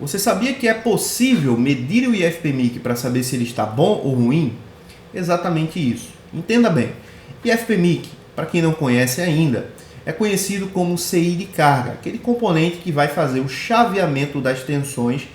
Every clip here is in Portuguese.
Você sabia que é possível medir o IFPMIC para saber se ele está bom ou ruim? Exatamente isso. Entenda bem. IFPMIC, para quem não conhece ainda, é conhecido como CI de carga, aquele componente que vai fazer o chaveamento das tensões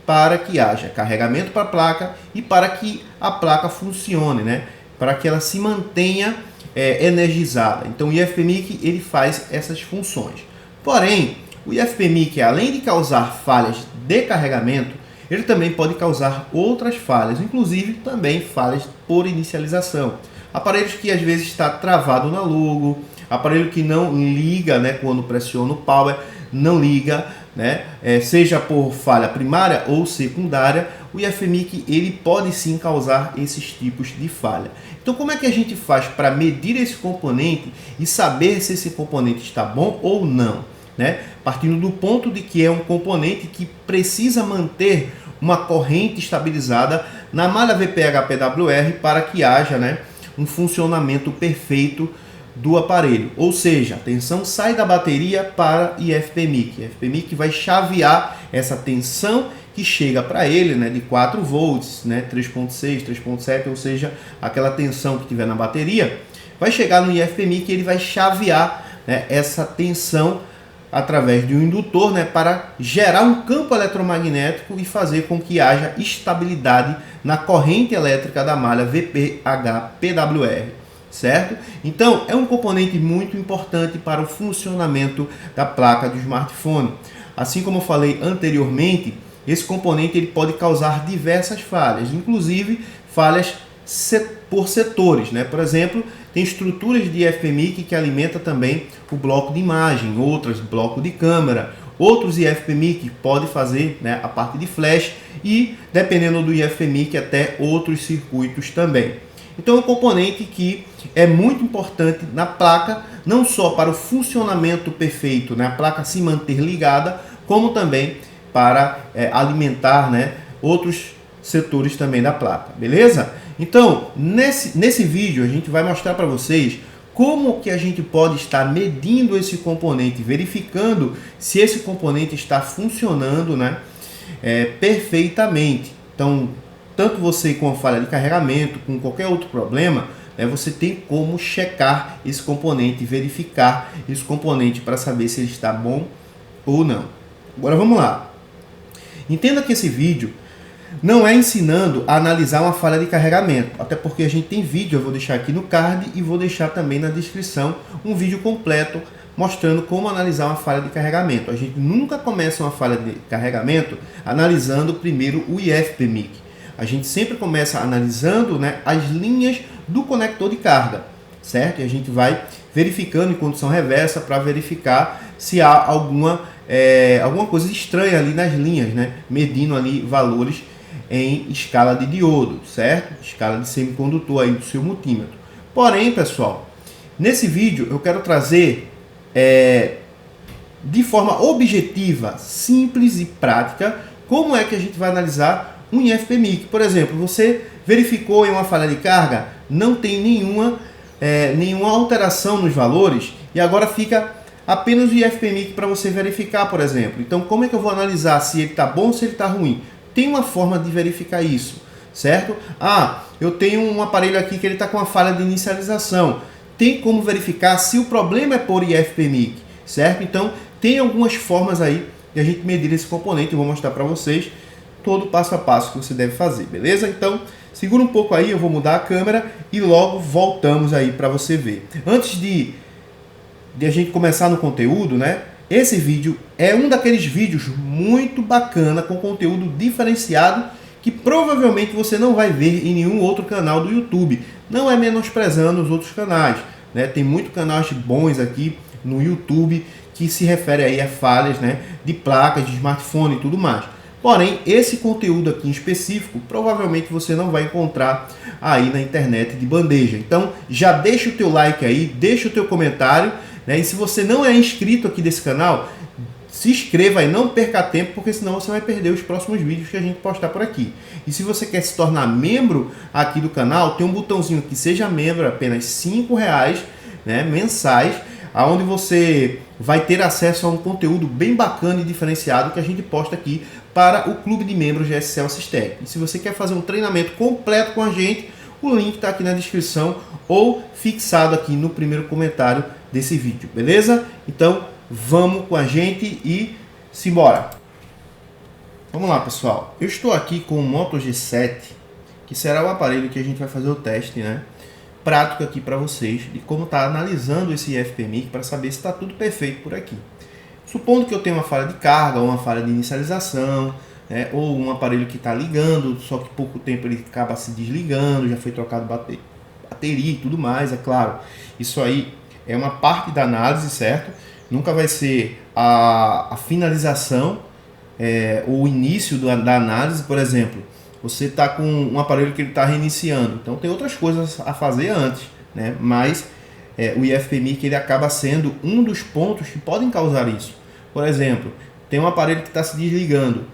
para que haja carregamento para a placa e para que a placa funcione, né? Para que ela se mantenha energizada. Então o IFPMIC ele faz essas funções. Porém, o IFPMIC, além de causar falhas de carregamento, ele também pode causar outras falhas, inclusive também falhas por inicialização. Aparelhos que às vezes está travado na logo, aparelho que não liga, né, quando pressiona o power, não liga, né, seja por falha primária ou secundária, o IFPMIC ele pode sim causar esses tipos de falha. Então como é que a gente faz para medir esse componente e saber se esse componente está bom ou não? Né? Partindo do ponto de que é um componente que precisa manter uma corrente estabilizada na malha VPH-PWR para que haja, né, um funcionamento perfeito do aparelho. Ou seja, a tensão sai da bateria para IFPMIC. IFPMIC vai chavear essa tensão que chega para ele, né, de 4 volts, né, 3.6, 3.7, ou seja, aquela tensão que tiver na bateria, vai chegar no IFPMIC e ele vai chavear, né, essa tensão através de um indutor, né, para gerar um campo eletromagnético e fazer com que haja estabilidade na corrente elétrica da malha VPH-PWR, certo? Então, é um componente muito importante para o funcionamento da placa do smartphone. Assim como eu falei anteriormente, esse componente ele pode causar diversas falhas, inclusive falhas por setores, né? Por exemplo, tem estruturas de IFPMIC que alimentam também o bloco de imagem, outras bloco de câmera, outros IFPMIC pode fazer, né, a parte de flash e, dependendo do IFPMIC, até outros circuitos também. Então é um componente que é muito importante na placa, não só para o funcionamento perfeito, né, a placa se manter ligada, como também para alimentar, né, outros setores também da placa, beleza? Então, nesse vídeo a gente vai mostrar para vocês como que a gente pode estar medindo esse componente, verificando se esse componente está funcionando, né, perfeitamente. Então, tanto você com a falha de carregamento, com qualquer outro problema, né, você tem como checar esse componente, verificar esse componente para saber se ele está bom ou não. Agora vamos lá. Entenda que esse vídeo não é ensinando a analisar uma falha de carregamento, até porque a gente tem vídeo, eu vou deixar aqui no card e vou deixar também na descrição um vídeo completo mostrando como analisar uma falha de carregamento. A gente nunca começa uma falha de carregamento analisando primeiro o IFPMIC. A gente sempre começa analisando, né, as linhas do conector de carga, certo? E a gente vai verificando em condução reversa para verificar se há alguma coisa estranha ali nas linhas, né? Medindo ali valores em escala de diodo, certo? Escala de semicondutor aí do seu multímetro. Porém, pessoal, nesse vídeo eu quero trazer de forma objetiva, simples e prática, como é que a gente vai analisar um IFPMIC. Por exemplo, você verificou em uma falha de carga, não tem nenhuma alteração nos valores e agora fica apenas o IFPMIC para você verificar, por exemplo. Então, como é que eu vou analisar se ele está bom ou se ele está ruim? Tem uma forma de verificar isso, certo? Ah, eu tenho um aparelho aqui que ele está com uma falha de inicialização. Tem como verificar se o problema é por IFPMIC, certo? Então, tem algumas formas aí de a gente medir esse componente. Eu vou mostrar para vocês todo o passo a passo que você deve fazer, beleza? Então, segura um pouco aí, eu vou mudar a câmera e logo voltamos aí para você ver. Antes de a gente começar no conteúdo, né? Esse vídeo é um daqueles vídeos muito bacana, com conteúdo diferenciado, que provavelmente você não vai ver em nenhum outro canal do YouTube. Não é menosprezando os outros canais, né? Tem muitos canais bons aqui no YouTube que se refere aí a falhas, né, de placas, de smartphone e tudo mais. Porém, esse conteúdo aqui em específico, provavelmente você não vai encontrar aí na internet de bandeja. Então, já deixa o teu like aí, deixa o teu comentário, né? E se você não é inscrito aqui desse canal, se inscreva aí, não perca tempo, porque senão você vai perder os próximos vídeos que a gente postar por aqui. E se você quer se tornar membro aqui do canal, tem um botãozinho aqui, seja membro, apenas R$5, né, mensais, onde você vai ter acesso a um conteúdo bem bacana e diferenciado que a gente posta aqui para o clube de membros de SCL Systec. E se você quer fazer um treinamento completo com a gente, o link está aqui na descrição ou fixado aqui no primeiro comentário desse vídeo, beleza? Então vamos com a gente e simbora! Vamos lá, pessoal. Eu estou aqui com o Moto G7, que será o aparelho que a gente vai fazer o teste, né? Prático aqui para vocês de como está analisando esse IFPMIC para saber se está tudo perfeito por aqui. Supondo que eu tenho uma falha de carga, ou uma falha de inicialização, né, ou um aparelho que está ligando, só que pouco tempo ele acaba se desligando, já foi trocado bateria e tudo mais, é claro. Isso aí é uma parte da análise, certo? Nunca vai ser a finalização, ou o início da análise. Por exemplo, você está com um aparelho que ele está reiniciando, então tem outras coisas a fazer antes, né? Mas o IFPMIC ele acaba sendo um dos pontos que podem causar isso. Por exemplo, tem um aparelho que está se desligando.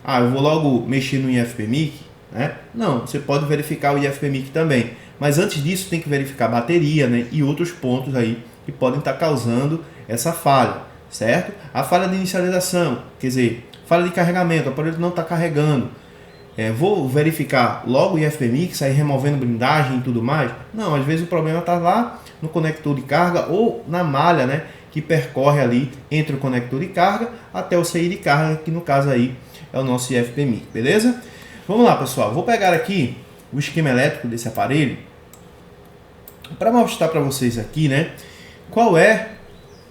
Eu vou logo mexer no IFPMIC, né? Não, você pode verificar o IFPMIC também, mas antes disso tem que verificar a bateria, né? E outros pontos aí que podem estar causando essa falha, certo? A falha de inicialização, quer dizer, falha de carregamento, o aparelho não está carregando. Vou verificar logo o IFPMIC, sair removendo blindagem e tudo mais? Não, às vezes o problema está lá no conector de carga ou na malha, né, que percorre ali entre o conector de carga até o CI de carga, que no caso aí é o nosso IFPMIC, beleza? Vamos lá, pessoal. Vou pegar aqui o esquema elétrico desse aparelho para mostrar para vocês aqui, né, qual é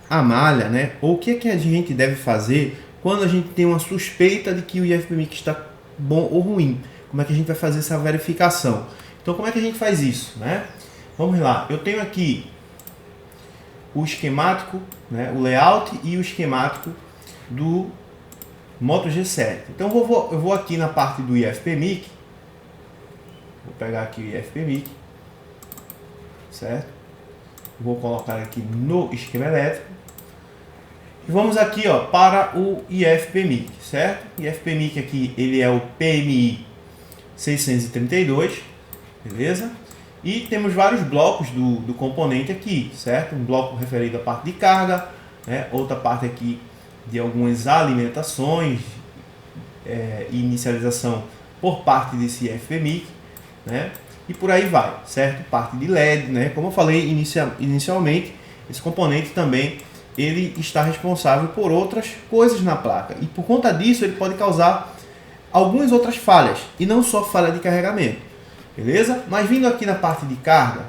a malha, né, ou o que é que a gente deve fazer quando a gente tem uma suspeita de que o IFPMIC está bom ou ruim. Como é que a gente vai fazer essa verificação? Então, como é que a gente faz isso, né? Vamos lá. Eu tenho aqui o esquemático, né, o layout e o esquemático do Moto G7. Então, eu vou aqui na parte do IFPMIC. Vou pegar aqui o IFPMIC, certo? Vou colocar aqui no esquema elétrico. E vamos aqui, ó, para o IFPMIC, certo? O IFPMIC aqui, ele é o PMI 632, beleza? E temos vários blocos do componente aqui, certo? Um bloco referido à parte de carga, né? Outra parte aqui de algumas alimentações e inicialização por parte desse IFPMIC, né? E por aí vai, certo? Parte de LED, né? Como eu falei inicialmente, esse componente também ele está responsável por outras coisas na placa. E por conta disso, ele pode causar algumas outras falhas. E não só falha de carregamento. Beleza? Mas vindo aqui na parte de carga.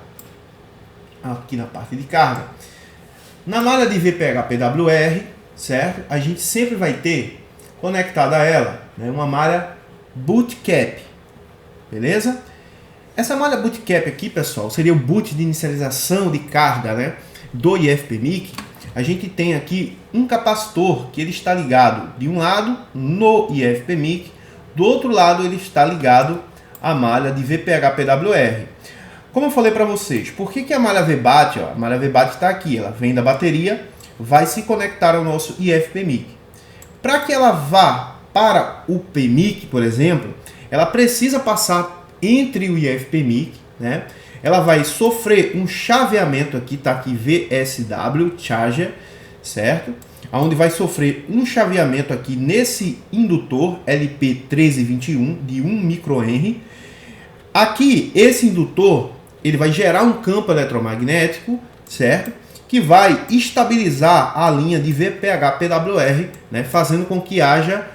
Na malha de VPH-PWR, certo? A gente sempre vai ter conectada a ela, né, uma malha bootcap. Beleza? Essa malha bootcap aqui, pessoal, seria o boot de inicialização de carga, né, do IFPMIC. A gente tem aqui um capacitor que ele está ligado de um lado no IFPMIC, do outro lado ele está ligado à malha de VPH-PWR. Como eu falei para vocês, por que a malha VBAT, a malha VBAT está aqui, ela vem da bateria, vai se conectar ao nosso IFPMIC. Para que ela vá para o PMIC, por exemplo, ela precisa passar entre o IFPMIC, né? Ela vai sofrer um chaveamento aqui, tá aqui VSW, Charger, certo? Onde vai sofrer um chaveamento aqui nesse indutor LP1321 de 1 microhenry. Aqui, esse indutor, ele vai gerar um campo eletromagnético, certo? Que vai estabilizar a linha de VPH-PWR, né? Fazendo com que haja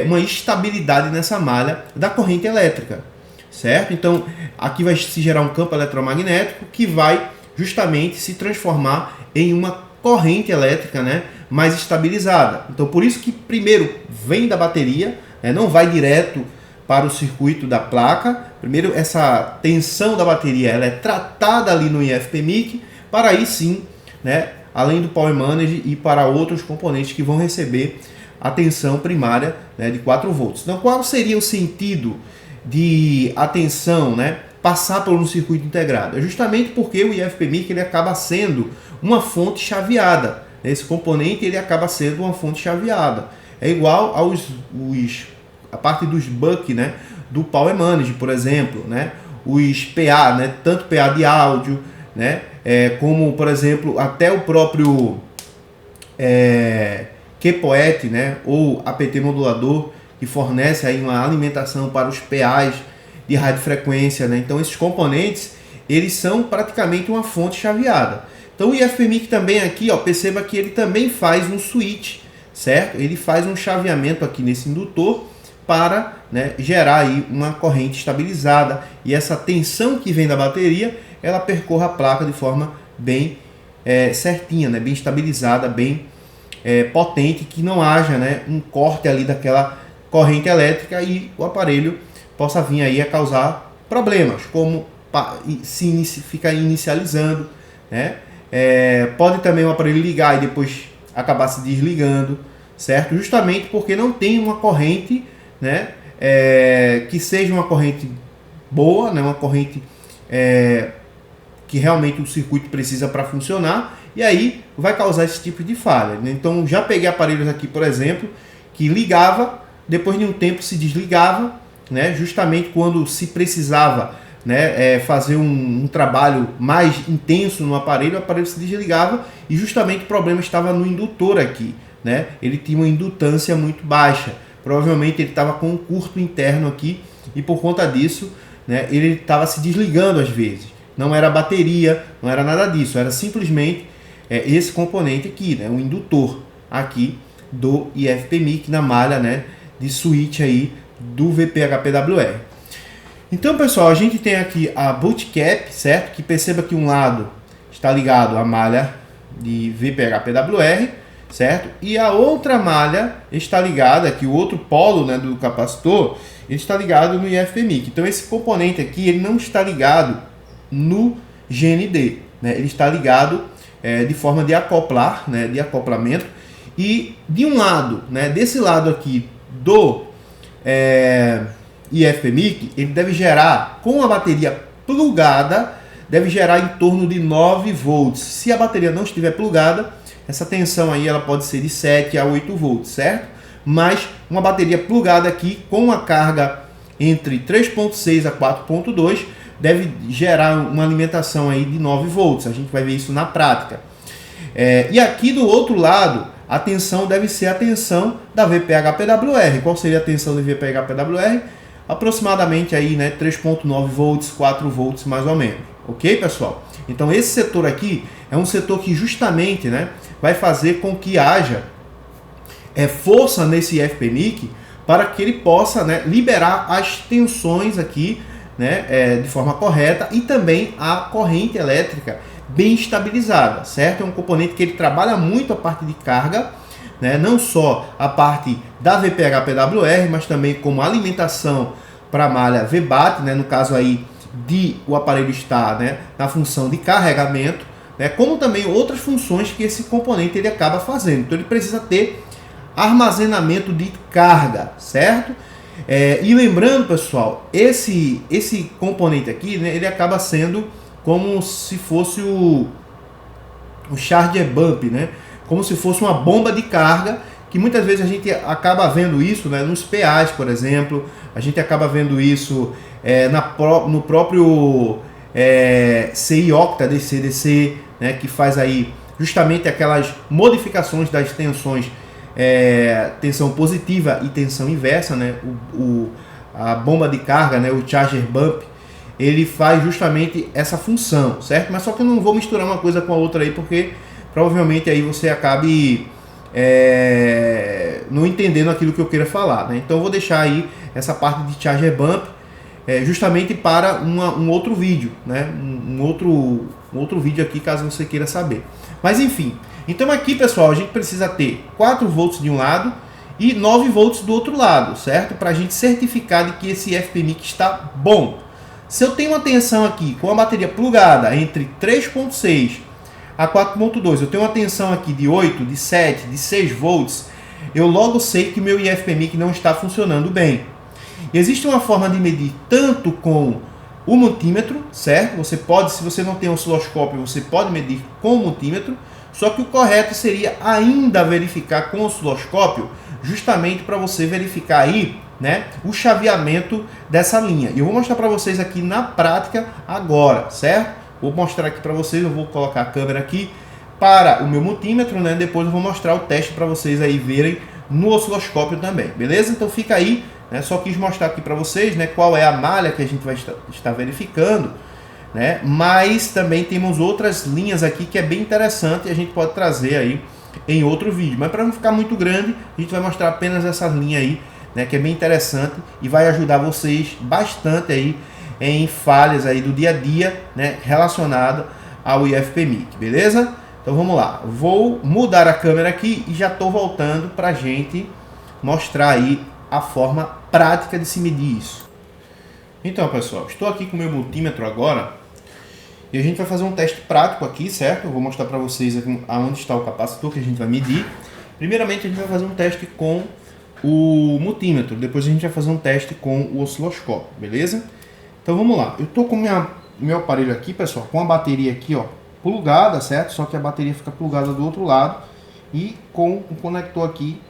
uma estabilidade nessa malha da corrente elétrica. Certo? Então, aqui vai se gerar um campo eletromagnético que vai justamente se transformar em uma corrente elétrica, né, mais estabilizada. Então, por isso que primeiro vem da bateria, né, não vai direto para o circuito da placa. Primeiro, essa tensão da bateria ela é tratada ali no IFPMIC, para aí sim, né, além do Power Manager e para outros componentes que vão receber a tensão primária, né, de 4 volts. Então, qual seria o sentido de a tensão, né, passar por um circuito integrado? É justamente porque o IFPMIC ele acaba sendo uma fonte chaveada. Esse componente ele acaba sendo uma fonte chaveada. É igual a parte dos buck, né, do Power Manager, por exemplo, né, os PA, né, tanto PA de áudio, né, como por exemplo até o próprio QPOET, né, ou APT modulador, que fornece aí uma alimentação para os PAs de radiofrequência, né? Então esses componentes, eles são praticamente uma fonte chaveada. Então o IFPMIC também aqui, ó, perceba que ele também faz um switch, certo? Ele faz um chaveamento aqui nesse indutor para, né, gerar aí uma corrente estabilizada e essa tensão que vem da bateria, ela percorra a placa de forma bem certinha, né, bem estabilizada, bem potente, que não haja, né, um corte ali daquela corrente elétrica e o aparelho possa vir aí a causar problemas, como ficar inicializando, né? Pode também o aparelho ligar e depois acabar se desligando, certo? Justamente porque não tem uma corrente, né, que seja uma corrente boa, né, uma corrente que realmente o circuito precisa para funcionar, e aí vai causar esse tipo de falha, né? Então já peguei aparelhos aqui, por exemplo, que ligava, depois de um tempo se desligava, né, justamente quando se precisava, né, fazer um trabalho mais intenso no aparelho, o aparelho se desligava e justamente o problema estava no indutor aqui, né? Ele tinha uma indutância muito baixa, provavelmente ele estava com um curto interno aqui e por conta disso, né, ele estava se desligando às vezes. Não era bateria, não era nada disso, era simplesmente esse componente aqui, né, o indutor aqui do IFPMIC na malha, né, de switch aí do VPHPWR. Então, pessoal, a gente tem aqui a bootcap, certo? Que perceba que um lado está ligado à malha de VPHPWR, certo? E a outra malha está ligada, aqui o outro polo, né, do capacitor, ele está ligado no IFPMIC. Então, esse componente aqui, ele não está ligado no GND, né? Ele está ligado de forma de acoplar, né, de acoplamento. E de um lado, né, desse lado aqui do IFPMIC, ele deve gerar, com a bateria plugada, deve gerar em torno de 9 volts. Se a bateria não estiver plugada, essa tensão aí ela pode ser de 7 a 8 volts, certo? Mas uma bateria plugada aqui, com a carga entre 3.6 a 4.2, deve gerar uma alimentação aí de 9 volts. A gente vai ver isso na prática. E aqui do outro lado, a tensão deve ser a tensão da VPHPWR. Qual seria a tensão da VPHPWR? Aproximadamente aí, né, 3.9 volts, 4 volts mais ou menos. Ok, pessoal? Então esse setor aqui é um setor que justamente, né, vai fazer com que haja força nesse IFPMIC para que ele possa, né, liberar as tensões aqui, né, de forma correta e também a corrente elétrica bem estabilizada, certo? É um componente que ele trabalha muito a parte de carga, né? Não só a parte da VPHPWR, mas também como alimentação para a malha VBAT, né? No caso aí de o aparelho estar, né, na função de carregamento, né? Como também outras funções que esse componente ele acaba fazendo. Então ele precisa ter armazenamento de carga, certo? E lembrando, pessoal, esse componente aqui, né, ele acaba sendo como se fosse o charger bump, né? Como se fosse uma bomba de carga, que muitas vezes a gente acaba vendo isso, né, nos PAs, por exemplo, a gente acaba vendo isso no próprio CI Octa DC-DC, né, que faz aí justamente aquelas modificações das tensões, tensão positiva e tensão inversa, né? A bomba de carga, né, o charger bump, ele faz justamente essa função, certo? Mas só que eu não vou misturar uma coisa com a outra aí, porque provavelmente aí você acabe não entendendo aquilo que eu queira falar, né? Então eu vou deixar aí essa parte de charger bump justamente para um outro vídeo, né? Um outro vídeo aqui, caso você queira saber. Mas enfim, então aqui, pessoal, a gente precisa ter 4 volts de um lado e 9 volts do outro lado, certo? Para a gente certificar de que esse IFPMIC está bom. Se eu tenho uma tensão aqui com a bateria plugada entre 3.6 a 4.2, eu tenho uma tensão aqui de 8, de 7, de 6 volts, eu logo sei que meu IFPMIC não está funcionando bem. Existe uma forma de medir tanto com o multímetro, certo? Você pode, se você não tem osciloscópio, você pode medir com o multímetro, só que o correto seria ainda verificar com o osciloscópio, justamente para você verificar aí, né, o chaveamento dessa linha. E eu vou mostrar para vocês aqui na prática agora, certo? Vou mostrar aqui para vocês, eu vou colocar a câmera aqui para o meu multímetro, né? Depois eu vou mostrar o teste para vocês aí verem no osciloscópio também, beleza? Então fica aí, né? Só quis mostrar aqui para vocês, né, qual é a malha que a gente vai estar verificando, né? Mas também temos outras linhas aqui que é bem interessante e a gente pode trazer aí em outro vídeo. Mas para não ficar muito grande, a gente vai mostrar apenas essa linha aí, né, que é bem interessante e vai ajudar vocês bastante aí em falhas aí do dia a dia, né, relacionada ao IFPMIC, beleza? Então vamos lá, vou mudar a câmera aqui e já estou voltando para a gente mostrar aí a forma prática de se medir isso. Então pessoal, estou aqui com o meu multímetro agora e a gente vai fazer um teste prático aqui, certo? Eu vou mostrar para vocês aqui aonde está o capacitor que a gente vai medir. Primeiramente a gente vai fazer um teste com o multímetro, depois a gente vai fazer um teste com o osciloscópio, beleza? Então vamos lá, eu estou com meu aparelho aqui, pessoal, com a bateria aqui, ó, plugada, certo? Só que a bateria fica plugada do outro lado e com o conector aqui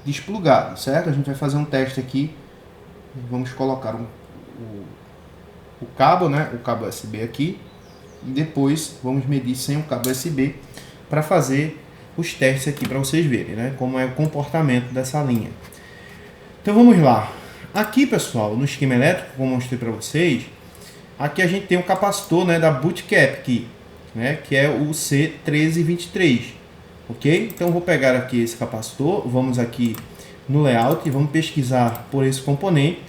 desplugado, certo? A gente vai fazer um teste aqui, vamos colocar o cabo, né? O cabo USB aqui e depois vamos medir sem o cabo USB para fazer os testes aqui para vocês verem, né? Como é o comportamento dessa linha. Então vamos lá. Aqui, pessoal, no esquema elétrico, como eu mostrei para vocês, aqui a gente tem o capacitor, né, da Bootcap aqui, né, que é o C1323, ok? Então vou pegar aqui esse capacitor, vamos aqui no layout e vamos pesquisar por esse componente,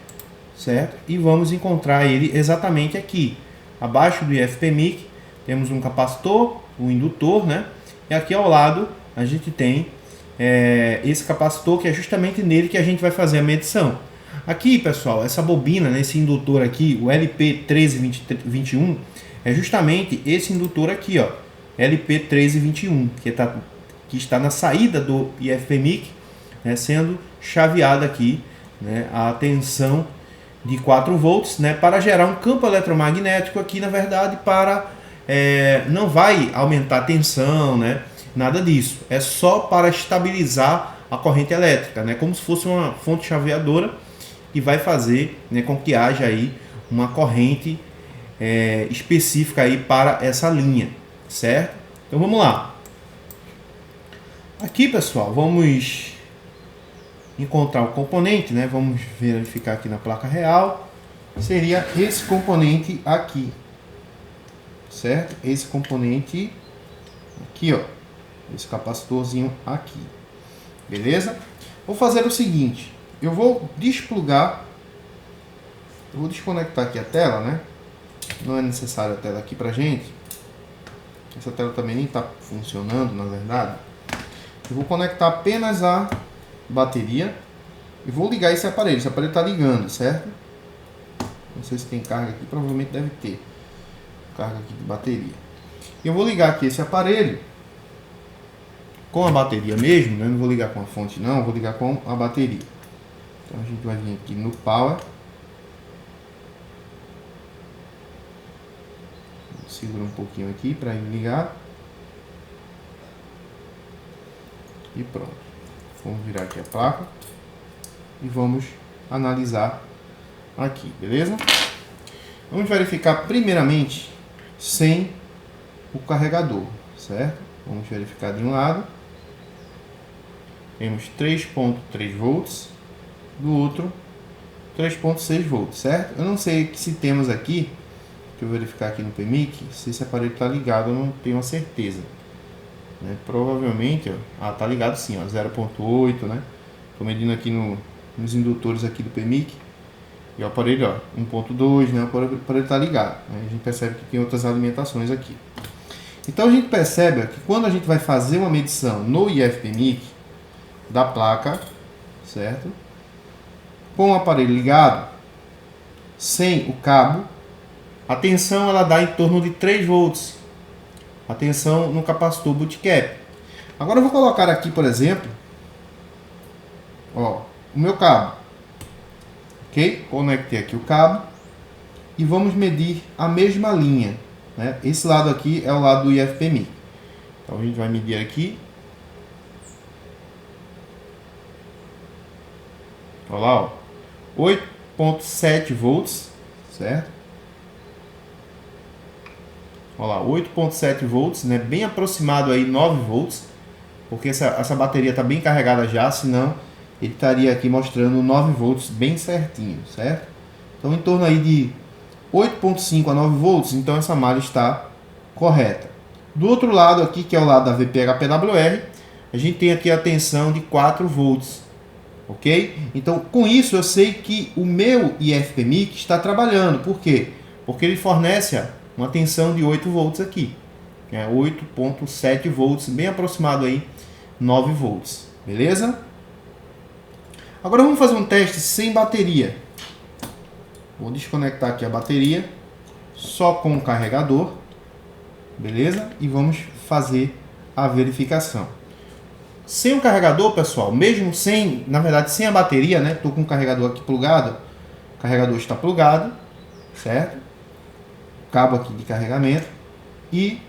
certo? E vamos encontrar ele exatamente aqui, abaixo do IFPMIC, temos um capacitor, um indutor, né? E aqui ao lado a gente tem esse capacitor, que é justamente nele que a gente vai fazer a medição. Aqui, pessoal, essa bobina, né, esse indutor aqui, o LP1321, é justamente esse indutor aqui, ó, LP1321, que está na saída do IFPMIC, né, sendo chaveada aqui, né, a tensão de 4 volts, né, para gerar um campo eletromagnético aqui, na verdade, não vai aumentar a tensão, né, nada disso. É só para estabilizar a corrente elétrica, né, como se fosse uma fonte chaveadora, e vai fazer, né, com que haja aí uma corrente específica aí para essa linha, certo? Então vamos lá. Aqui, pessoal, vamos encontrar o componente, né? Vamos verificar aqui na placa real. Seria esse componente aqui, certo? Esse componente aqui, ó, esse capacitorzinho aqui, beleza? Vou fazer o seguinte. Eu vou desplugar, eu vou desconectar aqui a tela, né? Não é necessário a tela aqui pra gente. Essa tela também nem está funcionando, na verdade. Eu vou conectar apenas a bateria e vou ligar esse aparelho. Esse aparelho está ligando, certo? Não sei se tem carga aqui, provavelmente deve ter carga aqui de bateria. Eu vou ligar aqui esse aparelho com a bateria mesmo, né? Não vou ligar com a fonte não, vou ligar com a bateria. Então a gente vai vir aqui no Power. Segura um pouquinho aqui para ele ligar. E pronto. Vamos virar aqui a placa. E vamos analisar aqui, beleza? Vamos verificar primeiramente sem o carregador, certo? Vamos verificar de um lado. Temos 3.3 volts. Do outro 3.6 volts, certo? Eu não sei se temos aqui, deixa eu verificar aqui no PMIC, se esse aparelho está ligado, eu não tenho a certeza, né? Provavelmente, ó, tá ligado sim, ó, 0.8, né? Estou medindo aqui nos indutores aqui do PMIC e o aparelho, ó, 1.2, né? O aparelho está ligado, né? A gente percebe que tem outras alimentações aqui. Então a gente percebe ó, que quando a gente vai fazer uma medição no IFPMIC da placa, certo? Com o aparelho ligado, sem o cabo, a tensão ela dá em torno de 3 volts. A tensão no capacitor Bootcap. Agora eu vou colocar aqui, por exemplo, ó, o meu cabo. Ok? Conectei aqui o cabo e vamos medir a mesma linha, né? Esse lado aqui é o lado do IFPMIC. Então a gente vai medir aqui. Olha lá, ó. 8.7 volts, certo? Olha lá, 8.7 volts, né? Bem aproximado aí 9 volts, porque essa bateria está bem carregada já, senão ele estaria aqui mostrando 9 volts bem certinho, certo? Então em torno aí de 8.5 a 9 volts, então essa malha está correta. Do outro lado aqui, que é o lado da VPH-PWR, a gente tem aqui a tensão de 4 volts, ok? Então com isso eu sei que o meu IFPMIC está trabalhando. Por quê? Porque ele fornece uma tensão de 8 volts aqui, 8.7 volts, bem aproximado aí 9 volts, beleza? Agora vamos fazer um teste sem bateria. Vou desconectar aqui a bateria, só com o carregador, beleza? E vamos fazer a verificação. Sem o carregador, pessoal, mesmo sem, na verdade, sem a bateria, né? Estou com o carregador aqui plugado, o carregador está plugado, certo? Cabo aqui de carregamento. E,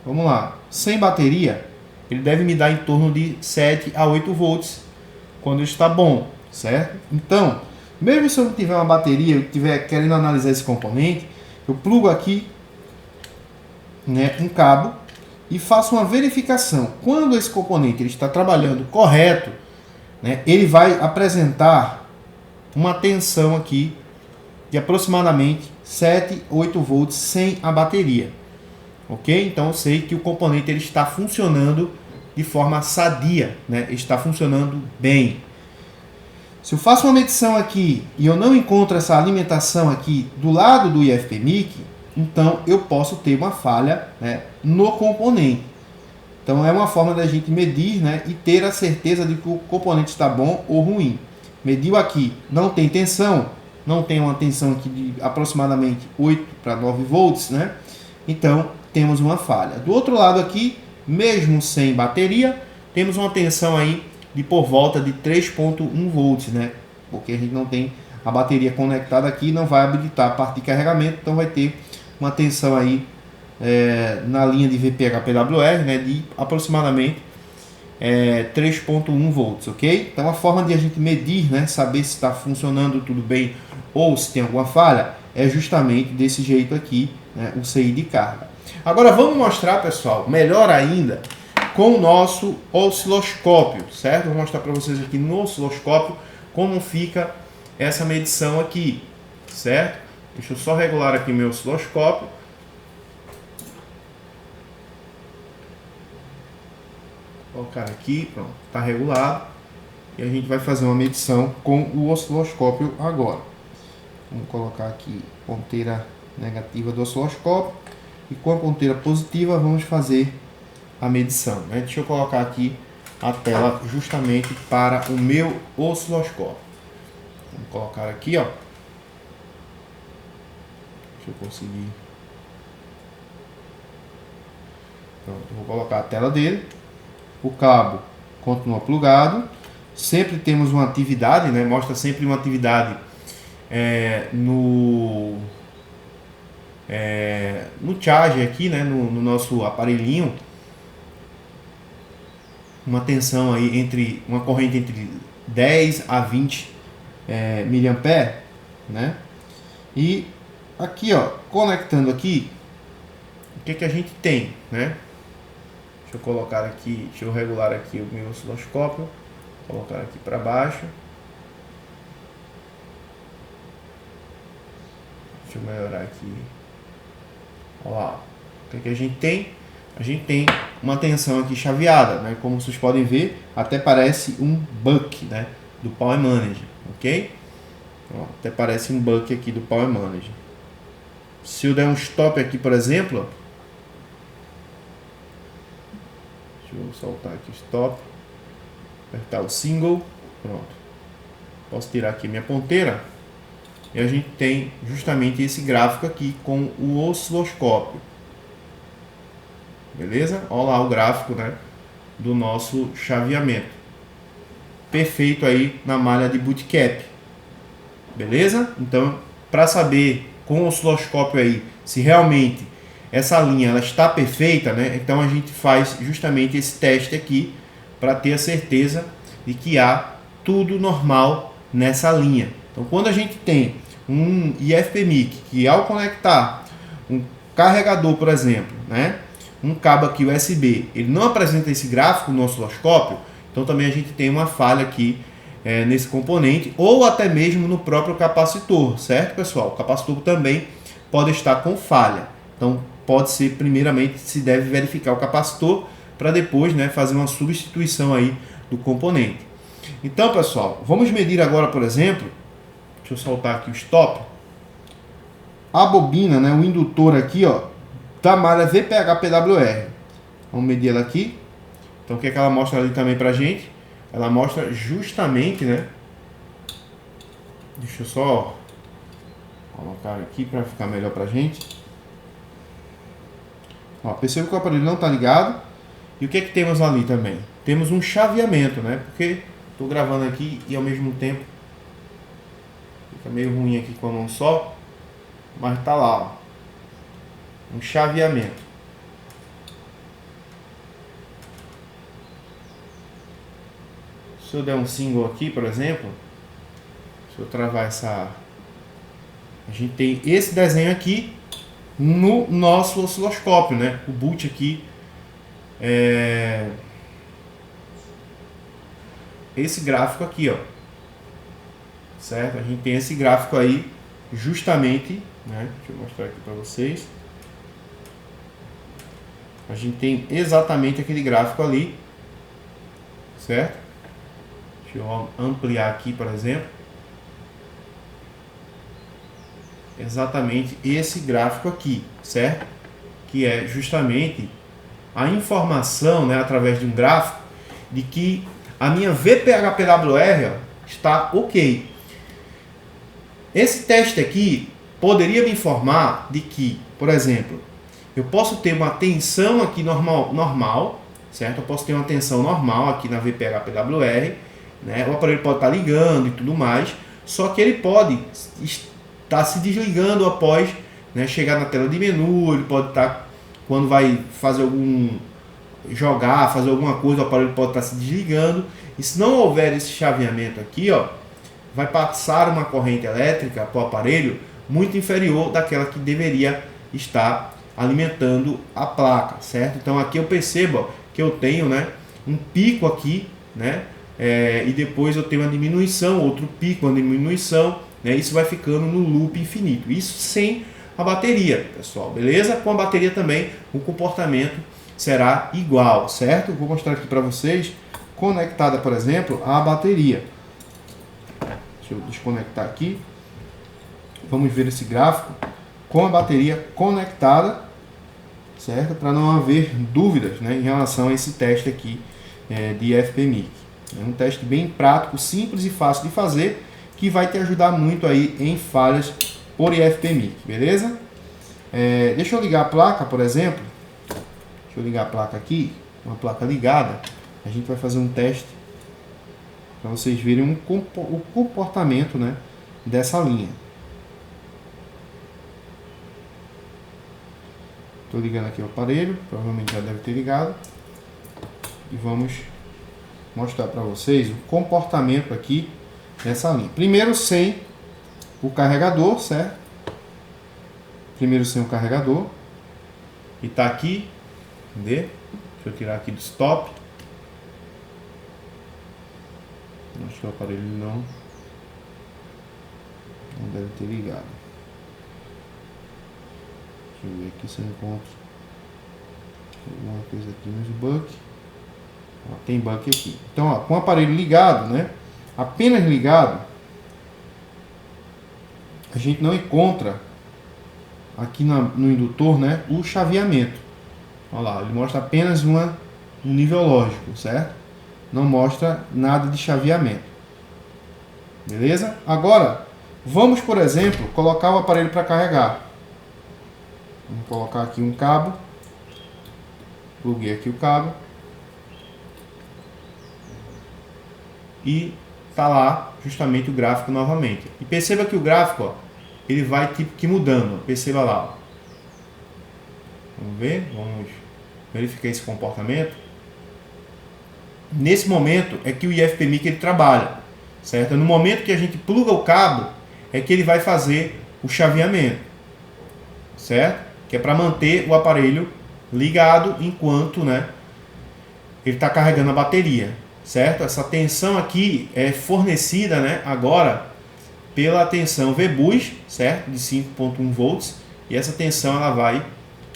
vamos lá, sem bateria, ele deve me dar em torno de 7 a 8 volts, quando está bom, certo? Então, mesmo se eu não tiver uma bateria, eu estiver querendo analisar esse componente, eu plugo aqui, né, um cabo e faço uma verificação. Quando esse componente ele está trabalhando correto, né, ele vai apresentar uma tensão aqui de aproximadamente 7, 8 volts sem a bateria. Ok? Então eu sei que o componente ele está funcionando de forma sadia, né? Está funcionando bem. Se eu faço uma medição aqui e eu não encontro essa alimentação aqui do lado do IFPMIC, então eu posso ter uma falha, né, no componente. Então é uma forma da gente medir, né, e ter a certeza de que o componente está bom ou ruim. Mediu aqui, não tem tensão, não tem uma tensão aqui de aproximadamente 8 para 9 volts, né? Então temos uma falha. Do outro lado aqui, mesmo sem bateria, temos uma tensão aí de por volta de 3.1 volts, né? Porque a gente não tem a bateria conectada aqui, não vai habilitar a parte de carregamento, então vai ter uma tensão aí na linha de VPH-PWR, né, de aproximadamente 3.1 volts, ok? Então a forma de a gente medir, né, saber se está funcionando tudo bem ou se tem alguma falha, é justamente desse jeito aqui, né, o CI de carga. Agora vamos mostrar, pessoal, melhor ainda, com o nosso osciloscópio, certo? Vou mostrar para vocês aqui no osciloscópio como fica essa medição aqui, certo? Deixa eu só regular aqui meu osciloscópio. Vou colocar aqui, pronto, está regulado. E a gente vai fazer uma medição com o osciloscópio agora. Vamos colocar aqui a ponteira negativa do osciloscópio. E com a ponteira positiva vamos fazer a medição, né? Deixa eu colocar aqui a tela justamente para o meu osciloscópio. Vamos colocar aqui, ó. Deixa eu conseguir. Pronto, vou colocar a tela dele. O cabo continua plugado. Sempre temos uma atividade, né? Mostra sempre uma atividade no charge aqui, né? No nosso aparelhinho. Uma tensão aí entre uma corrente entre 10 a 20 mA, né? E aqui, ó, conectando aqui, o que a gente tem, né? Deixa eu colocar aqui, deixa eu regular aqui o meu osciloscópio, colocar aqui para baixo. Deixa eu melhorar aqui. Olha lá, o que a gente tem? A gente tem uma tensão aqui chaveada, né? Como vocês podem ver, até parece um buck, né, do Power Manager, ok? Ó, até parece um buck aqui do Power Manager. Se eu der um stop aqui, por exemplo, deixa eu soltar aqui o stop, apertar o single, pronto. Posso tirar aqui minha ponteira e a gente tem justamente esse gráfico aqui com o osciloscópio. Beleza? Olha lá o gráfico, né, do nosso chaveamento. Perfeito aí na malha de bootcap. Beleza? Então, para saber com o osciloscópio aí se realmente essa linha ela está perfeita, né? Então a gente faz justamente esse teste aqui para ter a certeza de que há tudo normal nessa linha. Então, quando a gente tem um IFPMIC que ao conectar carregador, por exemplo, né? Um cabo aqui USB, ele não apresenta esse gráfico no osciloscópio, então também a gente tem uma falha aqui nesse componente, ou até mesmo no próprio capacitor, certo, pessoal? O capacitor também pode estar com falha, então pode ser, primeiramente, se deve verificar o capacitor para depois, né, fazer uma substituição aí do componente. Então, pessoal, vamos medir agora, por exemplo, deixa eu soltar aqui o stop, a bobina, né, o indutor aqui, ó, da malha VPH-PWR. Vamos medir ela aqui. Então, o que é que ela mostra ali também pra gente? Ela mostra justamente, né? Deixa eu só colocar aqui para ficar melhor pra gente. Ó, perceba que o aparelho não está ligado. E o que é que temos ali também? Temos um chaveamento, né? Porque estou gravando aqui e ao mesmo tempo fica meio ruim aqui com a mão só. Mas tá lá, ó. Um chaveamento. Se eu der um single aqui, por exemplo, se eu travar essa... A gente tem esse desenho aqui no nosso osciloscópio, né? O boot aqui esse gráfico aqui, ó. Certo? A gente tem esse gráfico aí justamente, né? Deixa eu mostrar aqui para vocês. A gente tem exatamente aquele gráfico ali, certo? Deixa eu ampliar aqui, por exemplo. Exatamente esse gráfico aqui, certo? Que é justamente a informação, né, através de um gráfico, de que a minha VPH-PWR está ok. Esse teste aqui poderia me informar de que, por exemplo, eu posso ter uma tensão aqui normal, certo? Eu posso ter uma tensão normal aqui na VPH-PWR, né? O aparelho pode estar ligando e tudo mais, só que ele pode estar se desligando após, né, chegar na tela de menu, ele pode estar, quando vai fazer fazer alguma coisa, o aparelho pode estar se desligando, e se não houver esse chaveamento aqui, ó, vai passar uma corrente elétrica para o aparelho muito inferior daquela que deveria estar alimentando a placa, certo? Então aqui eu percebo, ó, que eu tenho, né, um pico aqui, né, e depois eu tenho uma diminuição, outro pico, uma diminuição, né, isso vai ficando no loop infinito. Isso sem a bateria, pessoal, beleza? Com a bateria também o comportamento será igual, certo? Vou mostrar aqui para vocês, conectada, por exemplo, à bateria. Deixa eu desconectar aqui. Vamos ver esse gráfico com a bateria conectada, certo? Para não haver dúvidas, né, em relação a esse teste aqui de FPMIC. É um teste bem prático, simples e fácil de fazer, que vai te ajudar muito aí em falhas por IFPMIC, beleza? Deixa eu ligar a placa, por exemplo. Deixa eu ligar a placa aqui, uma placa ligada. A gente vai fazer um teste para vocês verem o comportamento, né, dessa linha. Estou ligando aqui o aparelho, provavelmente já deve ter ligado. E vamos mostrar para vocês o comportamento aqui dessa linha. Primeiro sem o carregador, certo? Primeiro sem o carregador. E tá aqui, cadê? Deixa eu tirar aqui do stop. Acho que o aparelho não deve ter ligado. Deixa eu ver aqui se eu encontro alguma coisa aqui nos buck. Ó, tem buck aqui. Então, ó, com o aparelho ligado, né? Apenas ligado, a gente não encontra aqui no indutor, né, o chaveamento. Olha lá, ele mostra apenas um nível lógico, certo? Não mostra nada de chaveamento. Beleza? Agora, vamos, por exemplo, colocar o aparelho para carregar. Vamos colocar aqui um cabo. Pluguei aqui o cabo. E tá lá justamente o gráfico novamente. E perceba que o gráfico, ó, ele vai tipo que mudando. Perceba lá. Ó. Vamos ver? Vamos verificar esse comportamento. Nesse momento é que o IFPMIC ele trabalha, certo? No momento que a gente pluga o cabo é que ele vai fazer o chaveamento, certo? que é para manter o aparelho ligado enquanto, né, ele está carregando a bateria, certo? Essa tensão aqui é fornecida, né, agora pela tensão VBoost, certo? De 5.1 volts, e essa tensão ela vai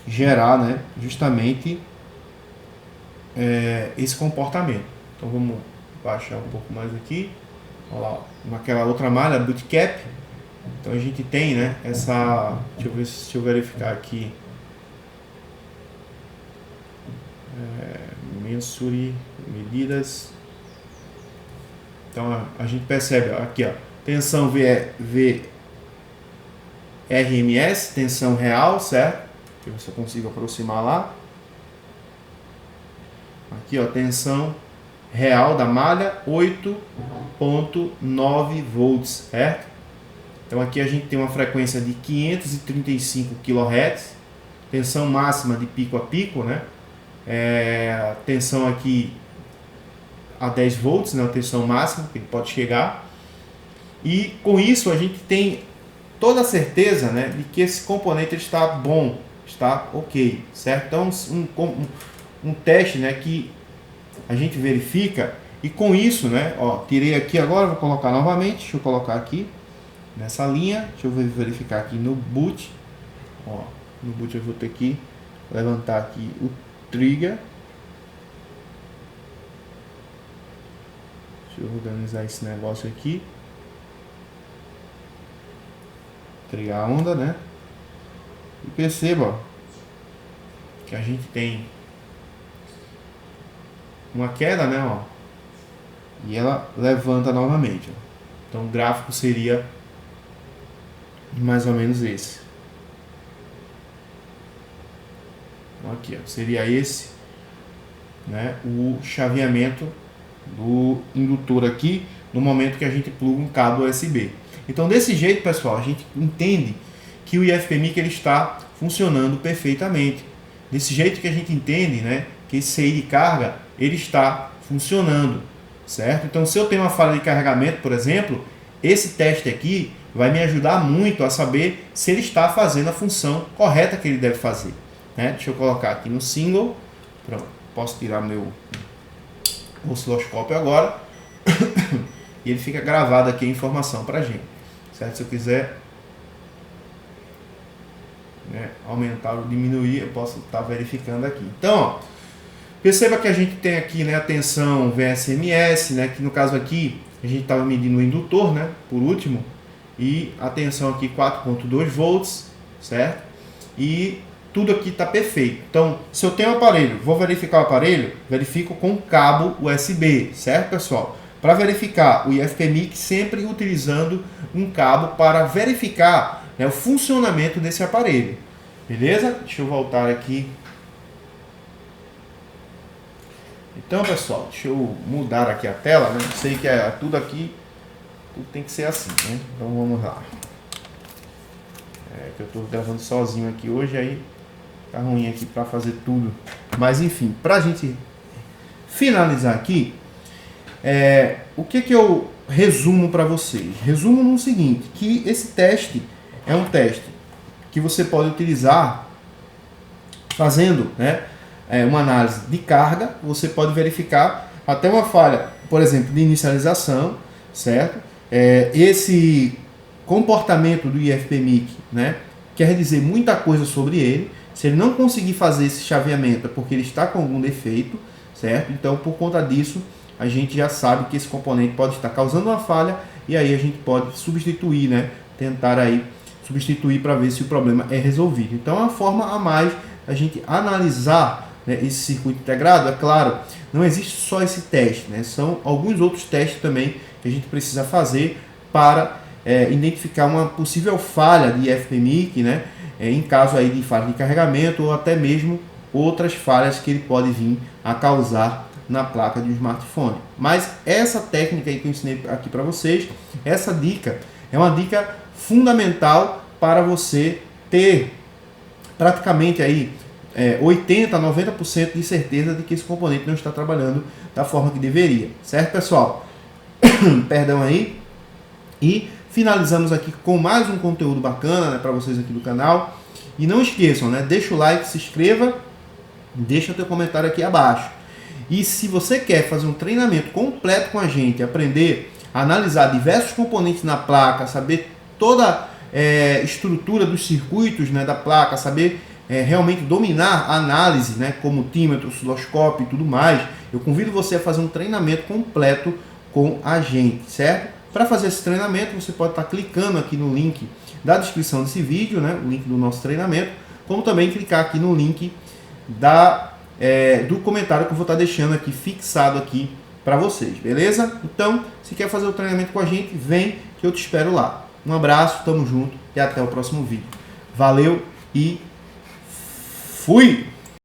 gerar, né, justamente esse comportamento. Então vamos baixar um pouco mais aqui. Olha lá, naquela outra malha, bootcap. Então a gente tem, né, essa... Deixa eu verificar aqui. Mensure, medidas. Então a gente percebe aqui, ó, tensão VRMS, tensão real, certo? Que você consiga aproximar lá. Aqui, ó, tensão real da malha 8.9 volts, certo? Então aqui a gente tem uma frequência de 535 kHz, tensão máxima de pico a pico, né? Tensão aqui a 10 volts, né? A tensão máxima que ele pode chegar. E com isso a gente tem toda a certeza, né, de que esse componente está bom, está ok, certo? Então um teste, né, que a gente verifica, e com isso, né, ó, tirei aqui agora, vou colocar novamente, deixa eu colocar aqui nessa linha, deixa eu verificar aqui no boot, ó, no boot eu vou ter que levantar aqui o trigger, deixa eu organizar esse negócio aqui, trigger a onda, né, e perceba, ó, que a gente tem uma queda, né, ó, e ela levanta novamente, ó. Então o gráfico seria mais ou menos esse. Então, aqui, ó, seria esse, né, o chaveamento do indutor aqui no momento que a gente pluga um cabo USB. Então desse jeito, pessoal, a gente entende que o IFPMIC ele está funcionando perfeitamente. Desse jeito que a gente entende, né, que esse CI de carga ele está funcionando, certo? Então se eu tenho uma falha de carregamento, por exemplo, esse teste aqui vai me ajudar muito a saber se ele está fazendo a função correta que ele deve fazer, né? Deixa eu colocar aqui no single, pronto, posso tirar meu osciloscópio agora e ele fica gravado aqui a informação para a gente, certo? Se eu quiser, né, aumentar ou diminuir, eu posso estar verificando aqui. Então, ó, perceba que a gente tem aqui, né, a tensão VSMS, né, que no caso aqui a gente estava medindo o indutor, né, por último, e a tensão aqui 4.2 volts, certo? E tudo aqui está perfeito. Então, se eu tenho um aparelho, vou verificar o aparelho, verifico com cabo USB, certo, pessoal? Para verificar o IFPMIC, sempre utilizando um cabo para verificar, né, o funcionamento desse aparelho. Beleza? Deixa eu voltar aqui. Então, pessoal, deixa eu mudar aqui a tela, né? Sei que é tudo aqui, tudo tem que ser assim, né? Então vamos lá. Que eu estou gravando sozinho aqui hoje, aí tá ruim aqui para fazer tudo. Mas enfim, para a gente finalizar aqui, o que eu resumo para vocês? Resumo no seguinte, que esse teste é um teste que você pode utilizar fazendo, né, uma análise de carga. Você pode verificar até uma falha, por exemplo, de inicialização, certo? Esse comportamento do IFPMIC, né, quer dizer muita coisa sobre ele. Se ele não conseguir fazer esse chaveamento é porque ele está com algum defeito, certo? Então, por conta disso, a gente já sabe que esse componente pode estar causando uma falha e aí a gente pode substituir, né? Tentar aí substituir para ver se o problema é resolvido. Então, é uma forma a mais a gente analisar, né, esse circuito integrado. É claro, não existe só esse teste, né? São alguns outros testes também que a gente precisa fazer para identificar uma possível falha de IFPMIC, né? Em caso aí de falha de carregamento ou até mesmo outras falhas que ele pode vir a causar na placa de um smartphone. Mas essa técnica aí que eu ensinei aqui para vocês, essa dica é uma dica fundamental para você ter praticamente aí 80 a 90% de certeza de que esse componente não está trabalhando da forma que deveria, certo, pessoal? Perdão aí. E finalizamos aqui com mais um conteúdo bacana, né, para vocês aqui do canal. E não esqueçam, né? Deixa o like, se inscreva, deixa o teu comentário aqui abaixo. E se você quer fazer um treinamento completo com a gente, aprender a analisar diversos componentes na placa, saber toda a estrutura dos circuitos, né, da placa, saber realmente dominar a análise, né, como multímetro, osciloscópio e tudo mais, eu convido você a fazer um treinamento completo com a gente, certo? Para fazer esse treinamento, você pode estar clicando aqui no link da descrição desse vídeo, né, o link do nosso treinamento, como também clicar aqui no link do comentário que eu vou estar deixando aqui fixado aqui para vocês, beleza? Então, se quer fazer o treinamento com a gente, vem que eu te espero lá. Um abraço, tamo junto e até o próximo vídeo. Valeu e fui!